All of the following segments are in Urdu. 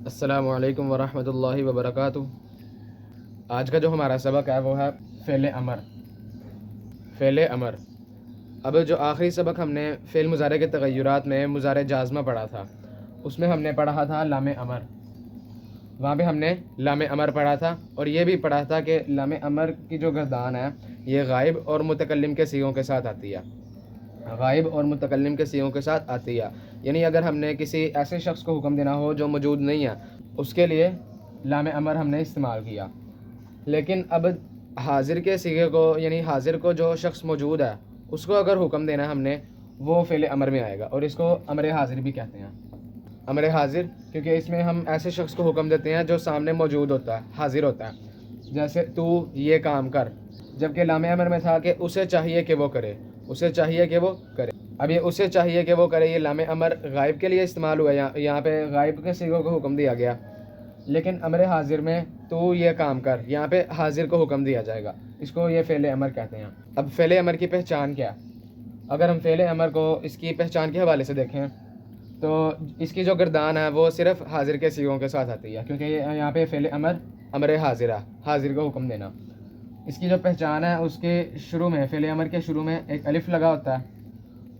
السلام علیکم ورحمۃ اللہ وبرکاتہ۔ آج کا جو ہمارا سبق ہے وہ ہے فعل امر۔ فعل امر۔ اب جو آخری سبق ہم نے فعل مضارع کے تغیرات میں مضارع جازمہ پڑھا تھا، اس میں ہم نے پڑھا تھا لام امر۔ وہاں پہ ہم نے لام امر پڑھا تھا اور یہ بھی پڑھا تھا کہ لام امر کی جو گردان ہے یہ غائب اور متکلم کے صیغوں کے ساتھ آتی ہے۔ غائب اور متکلم کے صیغوں کے ساتھ آتی ہے، یعنی اگر ہم نے کسی ایسے شخص کو حکم دینا ہو جو موجود نہیں ہے، اس کے لیے لام امر ہم نے استعمال کیا۔ لیکن اب حاضر کے صیغے کو، یعنی حاضر کو جو شخص موجود ہے اس کو اگر حکم دینا ہم نے، وہ فعل امر میں آئے گا اور اس کو امر حاضر بھی کہتے ہیں۔ امر حاضر کیونکہ اس میں ہم ایسے شخص کو حکم دیتے ہیں جو سامنے موجود ہوتا ہے، حاضر ہوتا ہے۔ جیسے تو یہ کام کر، جبکہ لام امر میں تھا کہ اسے چاہیے کہ وہ کرے، اسے چاہیے کہ وہ کرے۔ اب یہ اسے چاہیے کہ وہ کرے، یہ لام امر غائب کے لیے استعمال ہوا، یہاں پہ غائب کے صیغوں کو حکم دیا گیا۔ لیکن امر حاضر میں تو یہ کام کر، یہاں پہ حاضر کو حکم دیا جائے گا، اس کو یہ فعل امر کہتے ہیں۔ اب فعل امر کی پہچان کیا ہے؟ اگر ہم فعل امر کو اس کی پہچان کے حوالے سے دیکھیں تو اس کی جو گردان ہے وہ صرف حاضر کے صیغوں کے ساتھ آتی ہے، کیونکہ یہاں پہ فعل امر امر حاضر ہے، حاضر کو حکم دینا۔ اس کی جو پہچان ہے اس کے شروع میں، فعل امر کے شروع میں ایک الف لگا ہوتا ہے،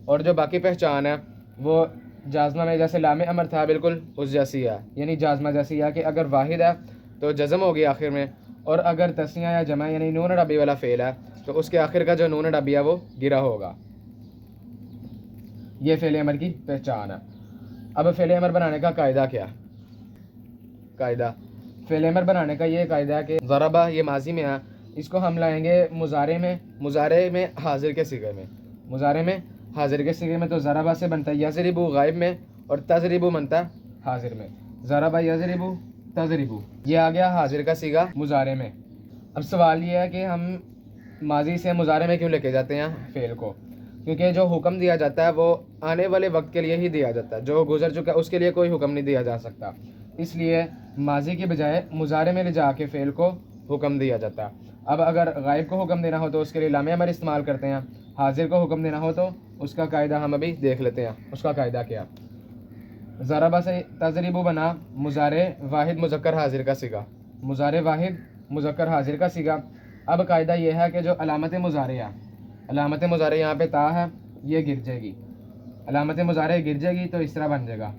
اور جو باقی پہچان ہے وہ جازمہ میں جیسے لام امر تھا بالکل اس جیسی ہے، یعنی جازمہ جیسی ہے کہ اگر واحد ہے تو جزم ہوگی آخر میں، اور اگر تثنیہ یا جمع یعنی نون ربی والا فعل ہے تو اس کے آخر کا جو نون ربی ہے وہ گرا ہوگا۔ یہ فعل امر کی پہچان ہے۔ اب فعل امر بنانے کا قاعدہ کیا؟ قاعدہ فعل امر بنانے کا یہ قاعدہ ہے کہ ضربہ یہ ماضی میں ہے، اس کو ہم لائیں گے مضارع میں، مضارع میں حاضر کے صیغے میں، مضارع میں حاضر کے صیغے میں۔ تو ضربہ سے بنتا ہے یضربو غائب میں، اور تضربو بنتا ہے حاضر میں۔ ضربہ یضربو تضربو، یہ آ گیا حاضر کا صیغہ مضارع میں۔ اب سوال یہ ہے کہ ہم ماضی سے مضارع میں کیوں لے کے جاتے ہیں فعل کو؟ کیونکہ جو حکم دیا جاتا ہے وہ آنے والے وقت کے لیے ہی دیا جاتا ہے، جو گزر چکا ہے اس کے لیے کوئی حکم نہیں دیا جا سکتا، اس لیے ماضی کے بجائے مضارع میں لے جا کے فعل کو حکم دیا جاتا ہے۔ اب اگر غائب کو حکم دینا ہو تو اس کے لیے لام امر استعمال کرتے ہیں، حاضر کو حکم دینا ہو تو اس کا قاعدہ ہم ابھی دیکھ لیتے ہیں۔ اس کا قاعدہ کیا؟ ضربہ سے تضربو بنا مضارع واحد مذکر حاضر کا صیغہ، مضارع واحد مذکر حاضر کا صیغہ۔ اب قاعدہ یہ ہے کہ جو علامت مضارع ہے، علامت مضارع یہاں پہ تا ہے، یہ گر جائے گی، علامت مضارع گر جائے گی تو اس طرح بن جائے گا۔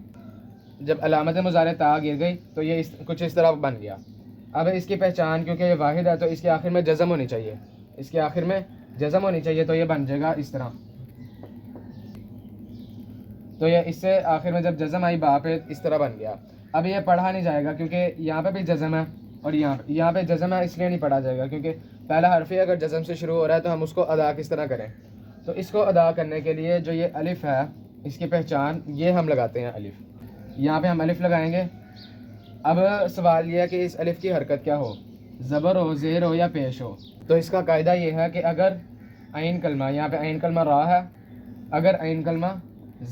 جب علامت مضارع تا گر گئی تو یہ کچھ اس طرح بن گیا۔ اب اس کی پہچان، کیونکہ یہ واحد ہے تو اس کے آخر میں جزم ہونی چاہیے، اس کے آخر میں جزم ہونی چاہیے، تو یہ بن جائے گا اس طرح۔ تو یہ اس سے آخر میں جب جزم آئی با پہ اس طرح بن گیا۔ اب یہ پڑھا نہیں جائے گا کیونکہ یہاں پہ بھی جزم ہے اور یہاں پہ جزم ہے، اس لیے نہیں پڑھا جائے گا کیونکہ پہلا حرف ہی اگر جزم سے شروع ہو رہا ہے تو ہم اس کو ادا کس طرح کریں؟ تو اس کو ادا کرنے کے لیے جو یہ الف ہے اس کی پہچان یہ ہم لگاتے ہیں الف، یہاں پہ ہم الف لگائیں گے۔ اب سوال یہ ہے کہ اس الف کی حرکت کیا ہو، زبر ہو، زیر ہو یا پیش ہو؟ تو اس کا قاعدہ یہ ہے کہ اگر عین کلمہ، یہاں پہ عین کلمہ را ہے، اگر عین کلمہ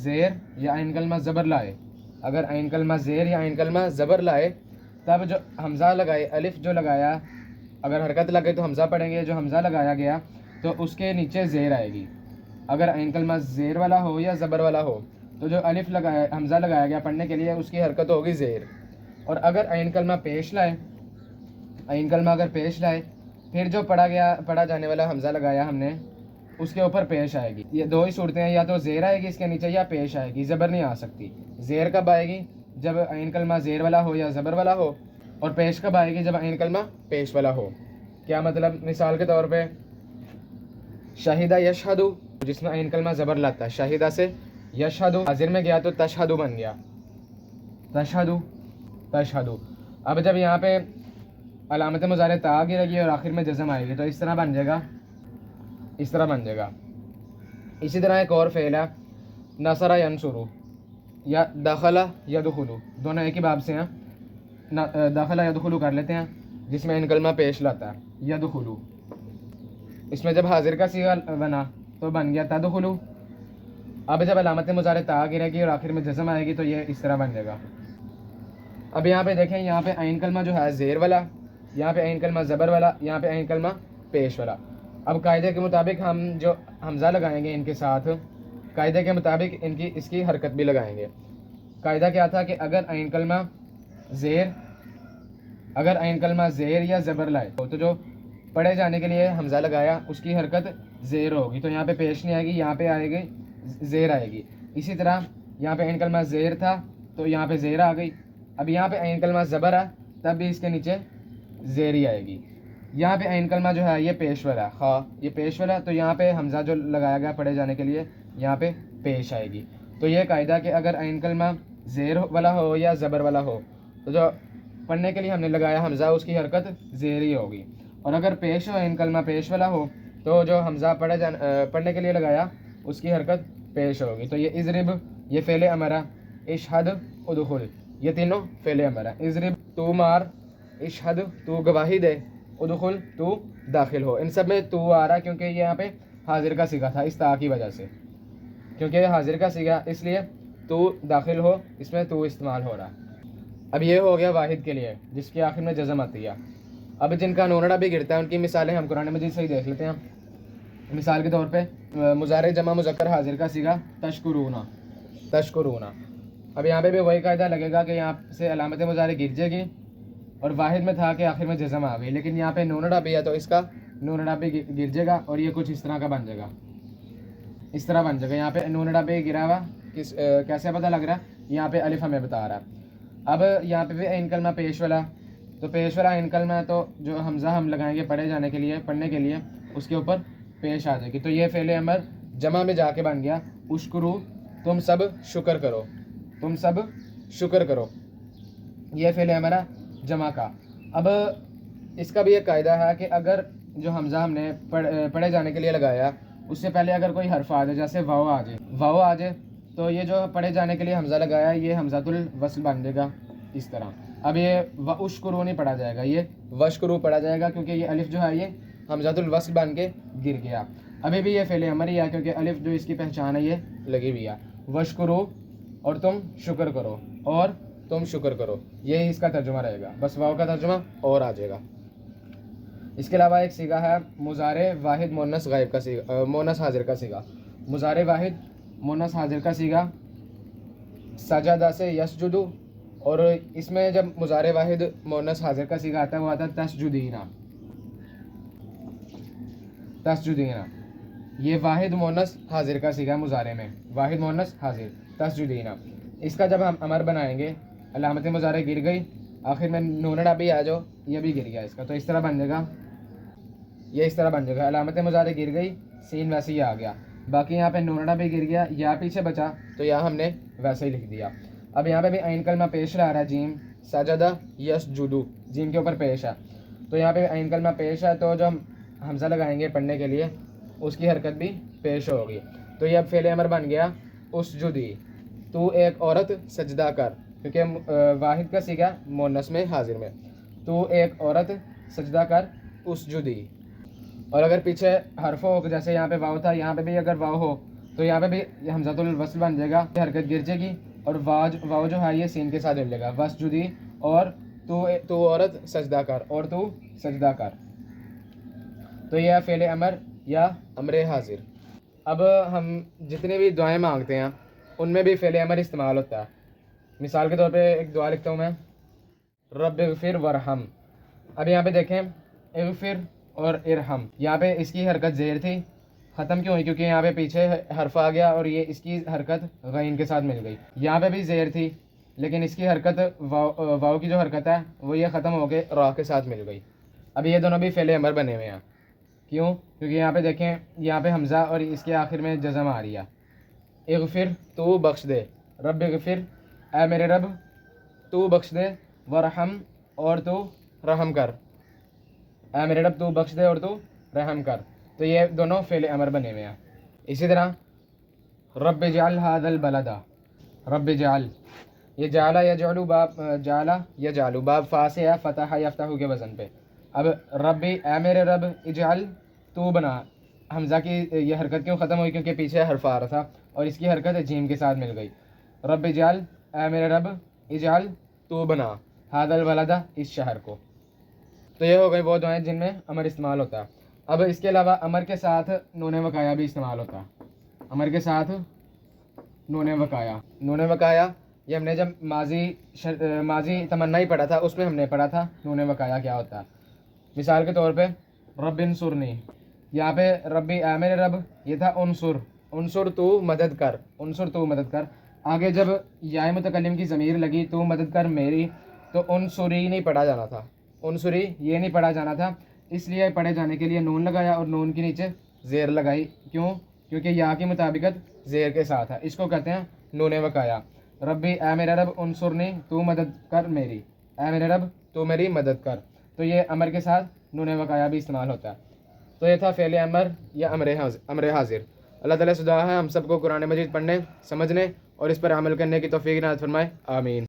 زیر یا عین کلمہ زبر لائے، اگر عین کلمہ زیر یا عین کلمہ زبر لائے، تب جو حمزہ لگائے، الف جو لگایا، اگر حرکت لگے تو حمزہ پڑھیں گے، جو حمزہ لگایا گیا تو اس کے نیچے زیر آئے گی۔ اگر عین کلمہ زیر والا ہو یا زبر والا ہو تو جو الف لگایا، حمزہ لگایا گیا پڑھنے کے لیے، اس کی حرکت ہوگی زیر۔ اور اگر عین کلمہ پیش لائے، عین کلمہ اگر پیش لائے، پھر جو پڑھا جانے والا حمزہ لگایا ہم نے اس کے اوپر پیش آئے گی۔ یہ دو ہی صورتیں ہیں، یا تو زیر آئے گی اس کے نیچے یا پیش آئے گی، زبر نہیں آ سکتی۔ زیر کب آئے گی؟ جب عین کلمہ زیر والا ہو یا زبر والا ہو، اور پیش کب آئے گی؟ جب عین کلمہ پیش والا ہو۔ کیا مطلب؟ مثال کے طور پہ شاہدہ یشہدو، جس میں عین کلمہ زبر لاتا ہے، شاہدہ سے یشہدو حاضر میں گیا تو تشہدو بن گیا، تشہدو تشہدو۔ اب جب یہاں پہ علامت مضارع تا گرے گی اور آخر میں جزم آئے گی تو اس طرح بن جائے گا، اس طرح بن جائے گا۔ اسی طرح ایک اور فعل ہے نصر ینصرو یا دخل یدخلو، دونوں ایک ہی باب سے ہیں۔ دخل یدخلو کر لیتے ہیں جس میں عین کلمہ پیش لاتا ہے، یدخلو۔ اس میں جب حاضر کا صیغہ بنا تو بن گیا تدخلو۔ اب جب علامت مضارع تا گرے گی اور آخر میں جزم آئے گی تو یہ اس طرح بن جائے گا۔ اب یہاں پہ دیکھیں، یہاں پہ عین کلمہ جو ہے زیر والا، یہاں پہ عین کلمہ زبر والا، یہاں پہ عین کلمہ پیش والا۔ اب قاعدے کے مطابق ہم جو حمزہ لگائیں گے ان کے ساتھ، قاعدے کے مطابق اس کی حرکت بھی لگائیں گے۔ قاعدہ کیا تھا کہ اگر عین کلمہ زیر اگر عین کلمہ زیر یا زبر لائے تو جو پڑھے جانے کے لیے حمزہ لگایا اس کی حرکت زیر ہوگی، تو یہاں پہ پیش نہیں آئے گی، یہاں پہ آئے گی زیر آئے گی۔ اسی طرح یہاں پہ عین کلمہ زیر تھا تو یہاں پہ زیر آ گئی۔ اب یہاں پہ عین کلمہ زبر ہے تب بھی اس کے نیچے زیر ہی آئے گی۔ یہاں پہ عین کلمہ جو ہے یہ پیش والا خا، یہ پیش والا، تو یہاں پہ حمزہ جو لگایا گیا پڑھے جانے کے لیے یہاں پہ پیش آئے گی۔ تو یہ قاعدہ کہ اگر عین کلمہ زیر والا ہو یا زبر والا ہو تو جو پڑھنے کے لیے ہم نے لگایا حمزہ اس کی حرکت زیر ہی ہوگی، اور اگر پیش ہو عین کلمہ پیش والا ہو تو جو حمزہ پڑھنے کے لیے لگایا اس کی حرکت پیش ہوگی۔ تو یہ اضرب یہ فعل امر ہے، اشہد ادخل یہ تینوں فعل امر ہے۔ اضرب تو مار، اشہد تو گواہی دے، ادخل تو داخل ہو۔ ان سب میں تو آ رہا ہے کیونکہ یہ یہاں پہ حاضر کا صیغہ تھا، اس تا کی وجہ سے، کیونکہ یہ حاضر کا صیغہ اس لیے تو داخل ہو اس میں تو استعمال ہو رہا ہے۔ اب یہ ہو گیا واحد کے لیے جس کے آخر میں جزم آتی ہے۔ اب جن کا نونڑا بھی گرتا ہے ان کی مثالیں ہم قرآن مجید سے ہی دیکھ لیتے ہیں۔ مثال کے طور پہ مضارع جمع مذکر حاضر کا صیغہ تشکرونا، تشکرونا۔ اب یہاں پہ بھی وہی قاعدہ لگے گا کہ یہاں سے علامت مضارع گر جائے گی، اور واحد میں تھا کہ آخر میں جزم آ گئی، لیکن یہاں پہ نونڑا بھی ہے تو اس کا نونڑا بھی گر جائے گا اور یہ کچھ اس طرح کا بن جائے گا، اس طرح بن جائے گا۔ یہاں پہ نونڑا بھی گرا ہوا کیسے پتہ لگ رہا ہے؟ یہاں پہ الف ہمیں بتا رہا ہے۔ اب یہاں پہ بھی عین کلمہ پیش والا، تو پیش والا عین کلمہ ہے تو جو حمزہ ہم لگائیں گے پڑھے جانے کے لیے، پڑھنے کے لیے، اس کے اوپر پیش آ جائے گی۔ تو یہ فعل امر جمع میں جا کے بن گیا اشکرو، تم سب شکر کرو، تم سب شکر کرو، یہ فعل امر ہے جمع کا۔ اب اس کا بھی ایک قاعدہ ہے کہ اگر جو حمزہ ہم نے پڑھے جانے کے لیے لگایا اس سے پہلے اگر کوئی حرف آ جائے، جیسے واو آ جائے، واو آ جائے تو یہ جو پڑھے جانے کے لیے حمزہ لگایا یہ حمزۃ الوصل بن جائے گا اس طرح۔ اب یہ واشکرو نہیں پڑھا جائے گا، یہ وشکرو پڑھا جائے گا کیونکہ یہ الف جو ہے یہ حمزۃ الوصل بن کے گر گیا۔ ابھی بھی یہ فعل امر ہی ہے کیونکہ الف جو اس کی پہچان ہے یہ لگی ہوئی ہے۔ وشکرو اور تم شکر کرو، اور تم شکر کرو، یہی اس کا ترجمہ رہے گا، بس واو کا ترجمہ اور آ جائے گا۔ اس کے علاوہ ایک صیغہ ہے مضارع واحد مؤنث غائب کا صیغہ، مؤنث حاضر کا صیغہ۔ مضارع واحد مؤنث حاضر کا صیغہ سجدہ سے یسجدو، اور اس میں جب مضارع واحد مؤنث حاضر کا صیغہ آتا ہے وہ آتا ہے تسجدینا، تسجدینا۔ یہ واحد مؤنث حاضر کا صیغہ مضارع میں، واحد مؤنث حاضر تسجدینا۔ اس کا جب ہم امر بنائیں گے، علامت مضارع گر گئی، آخر میں نونڑا بھی آ جاؤ، یہ بھی گر گیا اس کا، تو اس طرح بن جائے گا، یہ اس طرح بن جائے گا۔ علامت مضارع گر گئی، سین ویسے ہی آ گیا، باقی یہاں پہ نونڑا بھی گر گیا، یا پیچھے بچا تو یہاں ہم نے ویسے ہی لکھ دیا۔ اب یہاں پہ بھی عین کلمہ پیش آ رہا ہے، جیم سجدہ یسجدو، جیم کے اوپر پیش ہے، تو یہاں پہ عین کلمہ پیش ہے تو جو ہم حمزہ لگائیں گے پڑھنے کے لیے اس کی حرکت بھی پیش ہوگی۔ تو یہ اب فعل امر بن گیا اسجدی، تو ایک عورت سجدہ کر، کیونکہ واحد کا صیغہ مؤنث میں حاضر میں، تو ایک عورت سجدہ کر اسجدی۔ اور اگر پیچھے حرف ہو جیسے یہاں پہ واو تھا، یہاں پہ بھی اگر واو ہو تو یہاں پہ بھی حمزۃ الوصل بن جائے گا، حرکت گر جائے گی، اور واو جو ہے یہ سین کے ساتھ مل جائے گا، وسجدی، اور تو عورت سجدہ کر، اور تو سجدہ کر۔ تو یہ ہے فعل امر یا امر حاضر۔ اب ہم جتنے بھی دعائیں مانگتے ہیں ان میں بھی فعل امر استعمال ہوتا ہے۔ مثال کے طور پہ ایک دعا لکھتا ہوں میں، رب اغفر ورحم۔ اب یہاں پہ دیکھیں اغفر اور ارحم، یہاں پہ اس کی حرکت زیر تھی، ختم کیوں ہوئی؟ کیونکہ یہاں پہ پیچھے حرف آ گیا اور یہ اس کی حرکت غین کے ساتھ مل گئی۔ یہاں پہ بھی زیر تھی لیکن اس کی حرکت واو کی جو حرکت ہے وہ یہ ختم ہو کے را کے ساتھ مل گئی۔ اب یہ دونوں بھی فعل امر بنے ہوئے ہیں، کیوں؟ کیونکہ یہاں پہ دیکھیں یہاں پہ حمزہ اور اس کے آخر میں جزم آ رہی ہے۔ اغفر تو بخش دے، رب اغفر اے میرے رب تو بخش دے، ورحم اور تو رحم کر، اے میرے رب تو بخش دے اور تو رحم کر۔ تو یہ دونوں فعل امر بنے ہوئے ہیں۔ اسی طرح رب اجعل ھذا البلد، رب اجعل، یہ جعل یجعل باب، جعل یجعل باب فا سے ہے، فتح یفتح کے وزن پہ۔ اب رب اے میرے رب، اجعل تو بنا، حمزہ کی یہ حرکت کیوں ختم ہوئی؟ کیونکہ پیچھے حرف آ رہا تھا اور اس کی حرکت جیم کے ساتھ مل گئی۔ رب اجعل اے میرے رب، اجعل تو بنا، ھذا البلد اس شہر کو۔ تو یہ ہو گئی وہ دعائیں جن میں امر استعمال ہوتا ہے۔ اب اس کے علاوہ امر کے ساتھ نون وقایا بھی استعمال ہوتا ہے، امر کے ساتھ نون وقایا، نون وقایا یہ ہم نے جب ماضی تمنا پڑھا تھا اس میں ہم نے پڑھا تھا نون وقایا کیا ہوتا ہے. مثال کے طور پہ رب انصرنی، یہاں پہ ربی اے میرے رب، یہ تھا انصر تو مدد کر، انصر تو مدد کر. آگے جب یا متکلم کی ضمیر لگی تو مدد کر میری، تو انصری نہیں پڑھا جانا تھا، انصری یہ نہیں پڑھا جانا تھا. اس لیے پڑھے جانے کے لیے نون لگایا اور نون کے نیچے زیر لگائی. کیوں؟ کیونکہ یا کی مطابقت زیر کے ساتھ ہے. اس کو کہتے ہیں نون وقایا. ربی اے میرا رب انصرنی تو مدد کر میری، اے میرے رب تو میری مدد کر. تو یہ امر کے ساتھ نون وقایا بھی استعمال ہوتا ہے. تو یہ تھا فعل امر یا امر حاضر. اللہ تعالیٰ سے دعا ہے ہم سب کو قرآن مجید پڑھنے، سمجھنے اور اس پر عمل کرنے کی توفیق عنایت فرمائے. آمین.